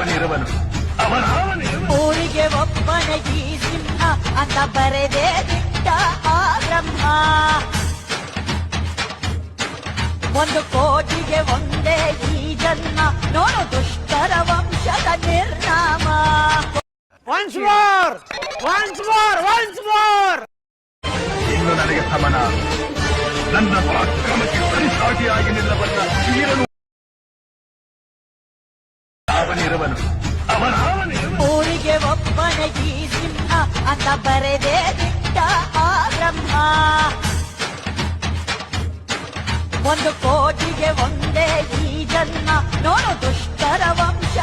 ಅವನಿರುವನು ಊರಿಗೆ ಒಬ್ಬನೇ ಈ ಸಿಂಹ ಅಂತ ಬರೆದೇ ಬಿಟ್ಟ ಆ ಬ್ರಹ್ಮ. 1 ಕೋಟಿಗೆ ಒಂದೇ ಈ ಜನ್ಮ, ನೋಡು ದುಷ್ಟರ ವಂಶದ ನಿರ್ನಾಮ. Once more! Once more! Once more! ಇನ್ನು ನನಗೆ ಸಮನ, ನನ್ನ ಪರಾಕ್ರಮಕ್ಕೆ ಸರಿಸಾಟಿಯಾಗಿ ನಿಲ್ಲಬಲ್ಲ ವೀರನು ಅವನಿರುವನು. ಊರಿಗೆ ಒಬ್ಬನೇ ಈ ಸಿಂಹ ಅಂತ ಬರೆದೇ ಬಿಟ್ಟ ಆ ಬ್ರಹ್ಮ. 1 ಕೋಟಿಗೆ ಒಂದೇ ಈ ಜನ್ಮ, ನೋಡು ದುಷ್ಟರ ವಂಶ